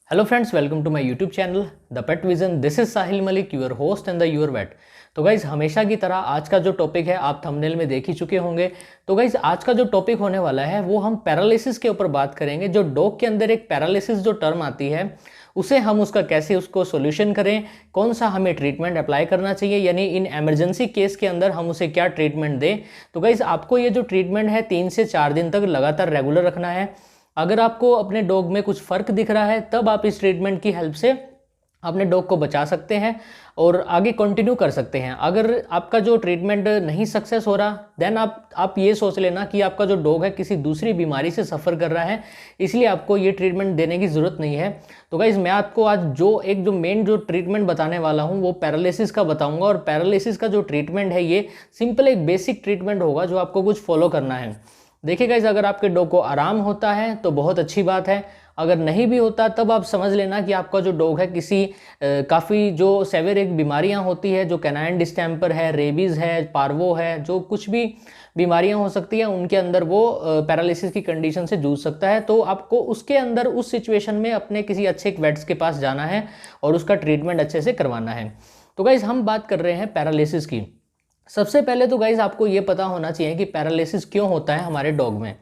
Hello friends, welcome to my YouTube channel the pet vision. This is Sahil Malik, your host and the your vet. तो guys हमेशा की तरह आज का जो टॉपिक है आप थंबनेल में देख ही चुके होंगे। तो गाइज आज का जो टॉपिक होने वाला है वो हम पैरालिसिस के ऊपर बात करेंगे। जो डॉग के अंदर एक पैरालिसिस जो टर्म आती है उसे हम उसका कैसे उसको सोल्यूशन करें, कौन सा हमें ट्रीटमेंट अप्लाई करना चाहिए, यानी इन इमरजेंसी केस के अंदर हम उसे क्या ट्रीटमेंट दें। तो गाइज आपको ये जो ट्रीटमेंट है 3 से 4 दिन तक लगातार रेगुलर रखना है। अगर आपको अपने डॉग में कुछ फ़र्क दिख रहा है तब आप इस ट्रीटमेंट की हेल्प से अपने डॉग को बचा सकते हैं और आगे कंटिन्यू कर सकते हैं। अगर आपका जो ट्रीटमेंट नहीं सक्सेस हो रहा देन आप ये सोच लेना कि आपका जो डॉग है किसी दूसरी बीमारी से सफ़र कर रहा है, इसलिए आपको ये ट्रीटमेंट देने की ज़रूरत नहीं है। तो गाइज़ मैं आपको आज जो मेन जो ट्रीटमेंट बताने वाला हूँ वो पैरालिसिस का बताऊँगा। और पैरालिसिस का जो ट्रीटमेंट है ये सिंपल एक बेसिक ट्रीटमेंट होगा जो आपको कुछ फॉलो करना है। देखिए गाइज, अगर आपके डॉग को आराम होता है तो बहुत अच्छी बात है, अगर नहीं भी होता तब आप समझ लेना कि आपका जो डॉग है किसी काफ़ी जो सेवियर एक बीमारियां होती है, जो कैनाइन डिस्टेम्पर है, रेबीज़ है, पार्वो है, जो कुछ भी बीमारियां हो सकती हैं उनके अंदर वो पैरालिसिस की कंडीशन से जूझ सकता है। तो आपको उसके अंदर उस सिचुएशन में अपने किसी अच्छे वेट्स के पास जाना है और उसका ट्रीटमेंट अच्छे से करवाना है। तो गाइज हम बात कर रहे हैं पैरालिसिस की। सबसे पहले तो गाइज आपको ये पता होना चाहिए कि पैरालिसिस क्यों होता है हमारे डॉग में।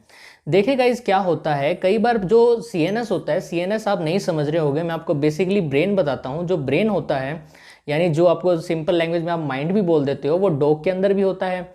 देखिए गाइज क्या होता है, कई बार जो सीएनएस होता है, सीएनएस आप नहीं समझ रहे होंगे, मैं आपको बेसिकली ब्रेन बताता हूँ। जो ब्रेन होता है यानी जो आपको सिंपल लैंग्वेज में आप माइंड भी बोल देते हो, वो डॉग के अंदर भी होता है।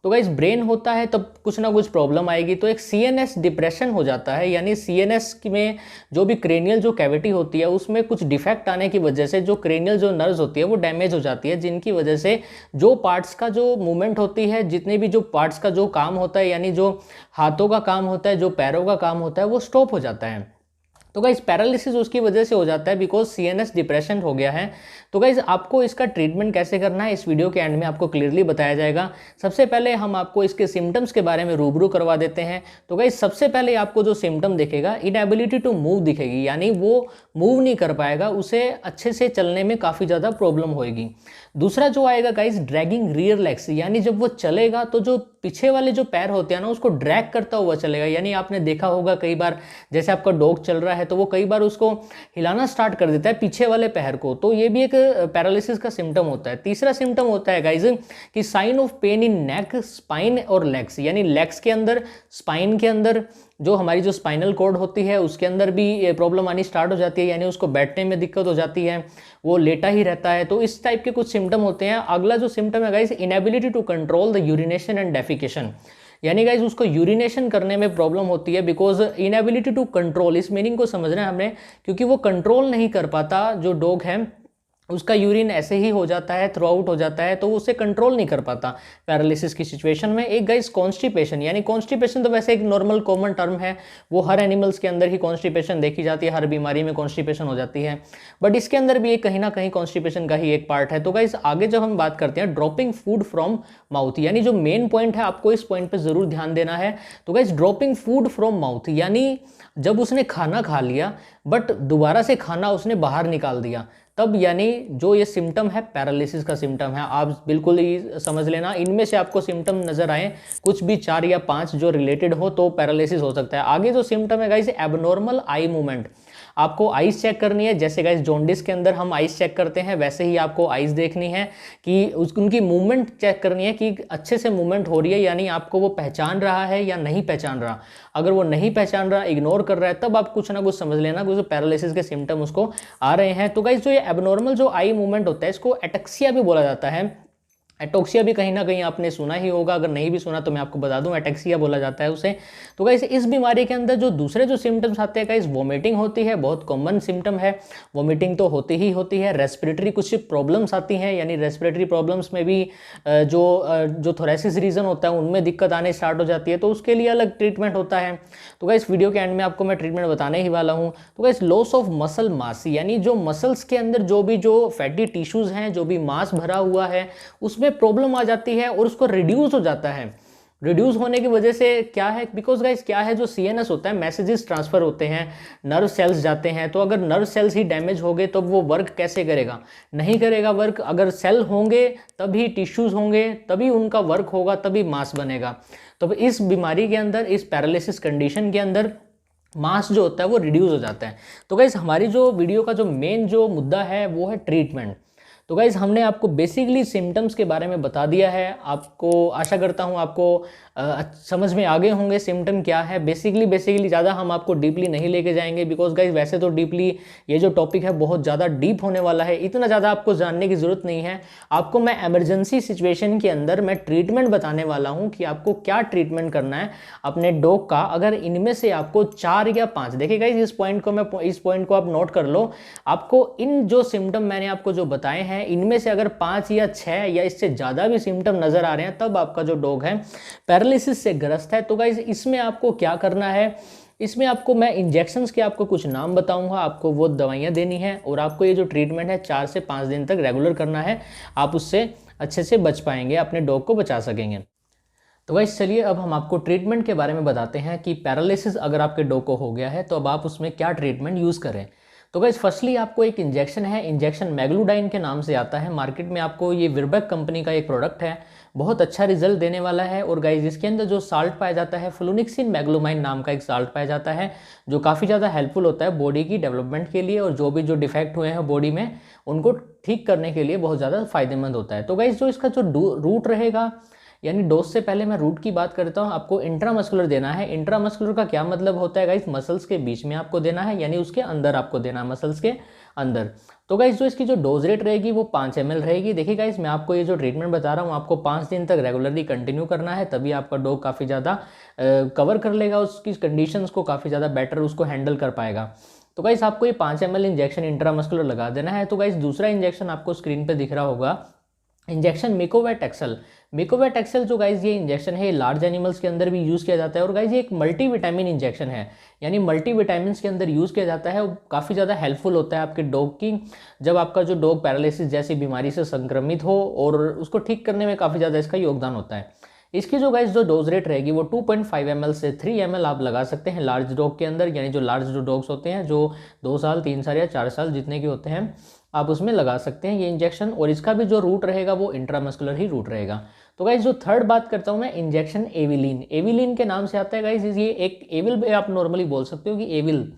तो गाइज ब्रेन होता है तब कुछ ना कुछ प्रॉब्लम आएगी, तो एक सीएनएस डिप्रेशन हो जाता है। यानी सीएनएस में जो भी क्रेनियल जो कैविटी होती है उसमें कुछ डिफेक्ट आने की वजह से जो क्रेनियल जो नर्व्स होती है वो डैमेज हो जाती है, जिनकी वजह से जो पार्ट्स का जो मूवमेंट होती है, जितने भी जो पार्ट्स का जो काम होता है, यानी जो हाथों का काम होता है, जो पैरों का काम होता है, वो स्टॉप हो जाता है। तो गाइज पैरालिसिस उसकी वजह से हो जाता है बिकॉज सीएनएस डिप्रेशन हो गया है। तो गाइज आपको इसका ट्रीटमेंट कैसे करना है इस वीडियो के एंड में आपको क्लियरली बताया जाएगा। सबसे पहले हम आपको इसके सिम्टम्स के बारे में रूबरू करवा देते हैं। तो गाइज सबसे पहले आपको जो सिम्टम दिखेगा, इनएबिलिटी टू मूव दिखेगी, यानी वो मूव नहीं कर पाएगा, उसे अच्छे से चलने में काफ़ी ज़्यादा प्रॉब्लम होएगी। दूसरा जो आएगा गाइज, ड्रैगिंग रियर लेग्स, यानी जब वो चलेगा तो जो पीछे वाले जो पैर होते हैं ना उसको ड्रैग करता हुआ चलेगा। यानी आपने देखा होगा कई बार जैसे आपका डॉग चल रहा है तो वो कई बार उसको हिलाना स्टार्ट कर देता है पीछे वाले पैर को, तो ये भी एक पैरालिसिस का सिम्टम होता है। तीसरा सिम्टम होता है गाइज कि sign of pain in neck, spine और लेग्स, यानी लेग्स के अंदर, स्पाइन के अंदर, जो हमारी जो स्पाइनल कॉर्ड होती है उसके अंदर भी प्रॉब्लम आनी स्टार्ट हो जाती है, यानी उसको बैठने में दिक्कत हो जाती है, वो लेटा ही रहता है। तो इस टाइप के कुछ सिम्टम होते हैं। अगला जो सिम्टम है guys, inability to control the urination and defecation, यानी गाइज उसको यूरिनेशन करने में प्रॉब्लम होती है बिकॉज इनएबिलिटी टू कंट्रोल, इस मीनिंग को समझना है हमने, क्योंकि वो कंट्रोल नहीं कर पाता जो डॉग है, उसका यूरिन ऐसे ही हो जाता है, थ्रू आउट हो जाता है, तो वो उसे कंट्रोल नहीं कर पाता पैरालिसिस की सिचुएशन में। एक गाइस कॉन्स्टिपेशन, यानी कॉन्स्टिपेशन तो वैसे एक नॉर्मल कॉमन टर्म है, वो हर एनिमल्स के अंदर ही कॉन्स्टिपेशन देखी जाती है, हर बीमारी में कॉन्स्टिपेशन हो जाती है, बट इसके अंदर भी एक कहीं ना कहीं कॉन्स्टिपेशन का ही एक पार्ट है। तो गाइस आगे जब हम बात करते हैं ड्रॉपिंग फूड फ्रॉम माउथ, यानी जो मेन पॉइंट है आपको इस पॉइंट पर जरूर ध्यान देना है। तो guys dropping food from mouth, यानी जब उसने खाना खा लिया बट दोबारा से खाना उसने बाहर निकाल दिया, तब यानी जो ये सिम्टम है पैरालिसिस का सिम्टम है। आप बिल्कुल ही समझ लेना, इनमें से आपको सिम्टम नजर आए कुछ भी 4 या 5 जो रिलेटेड हो तो पैरालिसिस हो सकता है। आगे जो सिम्टम है गाइस, एबनॉर्मल आई मूवमेंट, आपको आइज चेक करनी है। जैसे गाइस जॉन्डिस के अंदर हम आइज चेक करते हैं वैसे ही आपको आइज देखनी है कि उनकी मूवमेंट चेक करनी है कि अच्छे से मूवमेंट हो रही है, यानी आपको वो पहचान रहा है या नहीं पहचान रहा। अगर वो नहीं पहचान रहा, इग्नोर कर रहा है, तब आप कुछ ना कुछ समझ लेना क्योंकि पैरालिसिस के सिम्टम उसको आ रहे हैं। तो गाइस जो ये एबनॉर्मल जो आई मूवमेंट होता है इसको एटेक्सिया भी बोला जाता है। एटोक्सिया भी कहीं ना कहीं आपने सुना ही होगा, अगर नहीं भी सुना तो मैं आपको बता दूं, एटेक्सिया बोला जाता है उसे। तो गाइस इस बीमारी के अंदर जो दूसरे जो सिम्टम्स आते हैं गाइस, वोमिटिंग होती है, बहुत कॉमन सिम्टम है, वोमिटिंग तो होती ही होती है। रेस्पिरेटरी कुछ प्रॉब्लम्स आती हैं, यानी रेस्पिरेटरी प्रॉब्लम्स में भी जो थोरेसिस रीजन होता है उनमें दिक्कत आने स्टार्ट हो जाती है, तो उसके लिए अलग ट्रीटमेंट होता है। तो गाइस वीडियो के एंड में आपको मैं ट्रीटमेंट बताने ही वाला हूँ। तो guys loss of muscle mass, यानी जो मसल्स के अंदर जो भी जो फैटी टिश्यूज हैं, जो भी मास भरा हुआ है उसमें प्रॉब्लम आ जाती है और उसको रिड्यूस हो जाता है। रिड्यूस होने की वजह से क्या है, बिकॉज गाइस क्या है, जो सीएनएस होता है मैसेजेस ट्रांसफर होते हैं, नर्व सेल्स जाते हैं, तो अगर नर्व सेल्स ही डैमेज हो गए तो वो वर्क कैसे करेगा, नहीं करेगा वर्क। अगर सेल होंगे तभी टिश्यूज होंगे, तभी उनका वर्क होगा, तभी मास बनेगा। तो इस बीमारी के अंदर, इस पैरालिसिस कंडीशन के अंदर मास जो होता है वो रिड्यूस हो जाता है। तो गाइस हमारी जो वीडियो का जो मेन जो मुद्दा है वो है ट्रीटमेंट। तो गाइस हमने आपको बेसिकली सिम्टम्स के बारे में बता दिया है। आपको आशा करता हूँ आपको समझ में आ गए होंगे सिम्टम क्या है। बेसिकली ज़्यादा हम आपको डीपली नहीं लेके जाएंगे, बिकॉज गाइस वैसे तो डीपली ये जो टॉपिक है बहुत ज़्यादा डीप होने वाला है, इतना ज़्यादा आपको जानने की ज़रूरत नहीं है। आपको मैं इमरजेंसी सिचुएशन के अंदर मैं ट्रीटमेंट बताने वाला हूँ कि आपको क्या ट्रीटमेंट करना है अपने डॉग का। अगर इनमें से आपको 4 या 5, देखिए गाइस इस पॉइंट को आप नोट कर लो। आपको इन जो सिम्टम मैंने आपको जो बताए हैं इनमें से अगर 5 या 6 या इससे ज़्यादा भी सिम्टम नज़र आ रहे हैं, तब आपका जो डॉग है पैरालिसिस से ग्रस्त है। तो गाइस इसमें आपको क्या करना है, इसमें आपको मैं इंजेक्शंस के आपको कुछ नाम बताऊंगा, आपको वो दवाइयाँ देनी है और आपको ये जो ट्रीटमेंट है 4 से 5 दिन तक रेगुलर करना है। आप उससे अच्छे से बच पाएंगे, अपने डॉग को बचा सकेंगे। तो गाइस चलिए अब हम आपको ट्रीटमेंट के बारे में बताते हैं कि पैरालिसिस अगर आपके डॉग को हो गया है तो अब आप उसमें क्या ट्रीटमेंट यूज़ करें। तो गाइस फर्स्टली आपको एक इंजेक्शन है, इंजेक्शन मैग्लूडाइन के नाम से आता है मार्केट में। आपको ये विरबैक कंपनी का एक प्रोडक्ट है, बहुत अच्छा रिजल्ट देने वाला है। और गाइस इसके अंदर जो साल्ट पाया जाता है फ्लूनिक्सिन मैग्लोमाइन नाम का एक साल्ट पाया जाता है, जो काफ़ी ज़्यादा हेल्पफुल होता है बॉडी की डेवलपमेंट के लिए, और जो डिफेक्ट हुए हैं बॉडी में उनको ठीक करने के लिए बहुत ज़्यादा फायदेमंद होता है। तो गाइस जो इसका जो रूट रहेगा, यानी डोज से पहले मैं रूट की बात करता हूँ, आपको इंट्रामस्कुलर देना है। इंट्रामस्कुलर का क्या मतलब होता है गाइस, मसल्स के बीच में आपको देना है, यानी उसके अंदर आपको देना है, मसल्स के अंदर। तो गाइस जो इसकी जो डोज रेट रहेगी वो 5 ml रहेगी। देखिए गाइस मैं आपको ये जो ट्रीटमेंट बता रहा हूँ आपको 5 दिन तक रेगुलरली कंटिन्यू करना है, तभी आपका डॉग काफ़ी ज़्यादा कवर कर लेगा, उसकी कंडीशंस को काफ़ी ज़्यादा बेटर उसको हैंडल कर पाएगा। तो गाइस आपको ये 5 ml इंजेक्शन इंट्रामस्कुलर लगा देना है। तो गाइस दूसरा इंजेक्शन आपको स्क्रीन पर दिख रहा होगा, इंजेक्शन मिकोवैट एक्सेल। मिकोवैट एक्सेल जो गाइज ये इंजेक्शन है लार्ज एनिमल्स के अंदर भी यूज़ किया जाता है, और गाइज ये एक मल्टीविटामिन इंजेक्शन है, यानी मल्टीविटामिन के अंदर यूज़ किया जाता है। काफ़ी ज़्यादा हेल्पफुल होता है आपके डॉग की, जब आपका जो डॉग पैरालिसिस जैसी बीमारी से संक्रमित हो, और उसको ठीक करने में काफ़ी ज़्यादा इसका योगदान होता है। इसकी जो गाइज जो डोज रेट रहेगी वो 2.5 ml से 3 ml आप लगा सकते हैं लार्ज डॉग के अंदर, यानी जो लार्ज जो डॉग्स होते हैं जो 2 साल 3 साल या 4 साल जितने के होते हैं आप उसमें लगा सकते हैं ये इंजेक्शन। और इसका भी जो रूट रहेगा वो इंट्रामस्कुलर ही रूट रहेगा। तो गाइज जो थर्ड बात करता हूँ मैं, इंजेक्शन एविलिन। एविलिन के नाम से आता है गाइज, ये एक एविल आप नॉर्मली बोल सकते हो कि एविल।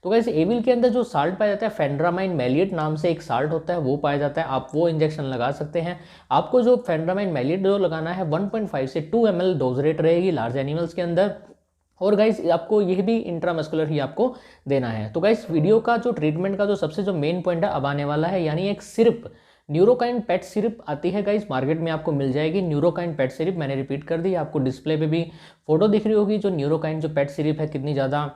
तो गाइज एविल के अंदर जो साल्ट पाया जाता है फेंड्रामाइन मैलिएट नाम से एक साल्ट होता है, वो पाया जाता है, आप वो इंजेक्शन लगा सकते हैं। आपको जो फेंड्रामाइन मैलिएट जो लगाना है 1.5 से 2 ml डोज रेट रहेगी लार्ज एनिमल्स के अंदर। और गाइस आपको यह भी इंट्रामस्कुलर ही आपको देना है। तो गाइस वीडियो का जो ट्रीटमेंट का जो सबसे जो मेन पॉइंट है अब आने वाला है, यानी एक सिरप न्यूरोकाइन पेट सिरप आती है गाइस, मार्केट में आपको मिल जाएगी न्यूरोकाइन पेट सिरप। मैंने रिपीट कर दी, आपको डिस्प्ले पे भी फोटो दिख रही होगी। जो न्यूरोकाइन जो पेट सिरप है कितनी ज़्यादा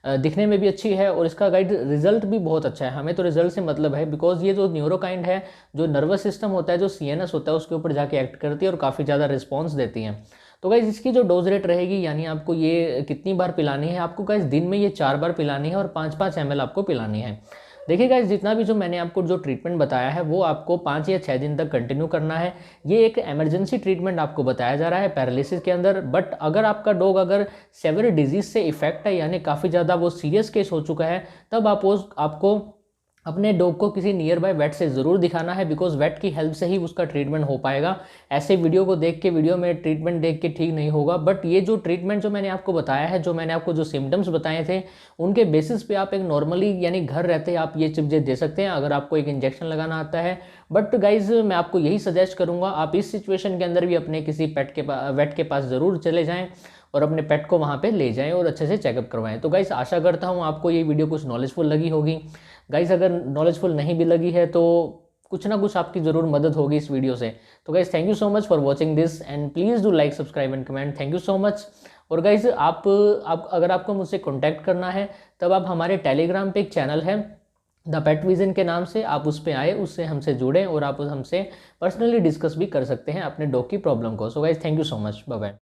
दिखने में भी अच्छी है, और इसका गाइड रिजल्ट भी बहुत अच्छा है। हमें तो रिजल्ट से मतलब है, बिकॉज ये जो न्यूरोकाइन है जो नर्वस सिस्टम होता है, जो CNS होता है उसके ऊपर जाके एक्ट करती है और काफ़ी ज़्यादा रिस्पॉन्स देती है। तो गाइज इसकी जो डोज रेट रहेगी, यानी आपको ये कितनी बार पिलानी है, आपको गाइज दिन में ये 4 बार पिलानी है और 5-5 ml आपको पिलानी है। देखिए गाइज जितना भी जो मैंने आपको जो ट्रीटमेंट बताया है वो आपको 5 या 6 दिन तक कंटिन्यू करना है। ये एक इमरजेंसी ट्रीटमेंट आपको बताया जा रहा है पैरालिसिस के अंदर, बट अगर आपका डॉग अगर सेवियर डिजीज से इफेक्ट है, यानी काफ़ी ज़्यादा वो सीरियस केस हो चुका है, तब आपको अपने डॉग को किसी नियर बाय वेट से ज़रूर दिखाना है, बिकॉज वेट की हेल्प से ही उसका ट्रीटमेंट हो पाएगा। ऐसे वीडियो को देख के, वीडियो में ट्रीटमेंट देख के ठीक नहीं होगा। बट ये जो ट्रीटमेंट जो मैंने आपको बताया है, जो मैंने आपको जो सिम्टम्स बताए थे, उनके बेसिस पे आप एक नॉर्मली यानी घर रहते आप ये चीज़ें दे सकते हैं अगर आपको एक इंजेक्शन लगाना आता है। बट गाइज मैं आपको यही सजेस्ट करूँगा, आप इस सिचुएशन के अंदर भी अपने किसी वेट के पास ज़रूर चले जाएँ और अपने पेट को वहाँ पे ले जाएं और अच्छे से चेकअप करवाएं। तो गाइस आशा करता हूँ आपको ये वीडियो कुछ नॉलेजफुल लगी होगी। गाइस अगर नॉलेजफुल नहीं भी लगी है तो कुछ ना कुछ आपकी ज़रूर मदद होगी इस वीडियो से। तो guys thank you so much for watching this and please do like subscribe and comment. Thank you so much. और गाइस आप अगर आपको मुझसे कॉन्टैक्ट करना है तब आप हमारे टेलीग्राम पे एक चैनल है द पेट विजन के नाम से, आप उस पर आए, उससे हमसे जुड़ें और आप हमसे पर्सनली डिस्कस भी कर सकते हैं अपने डॉग की प्रॉब्लम को। So guys thank you so much, bye bye.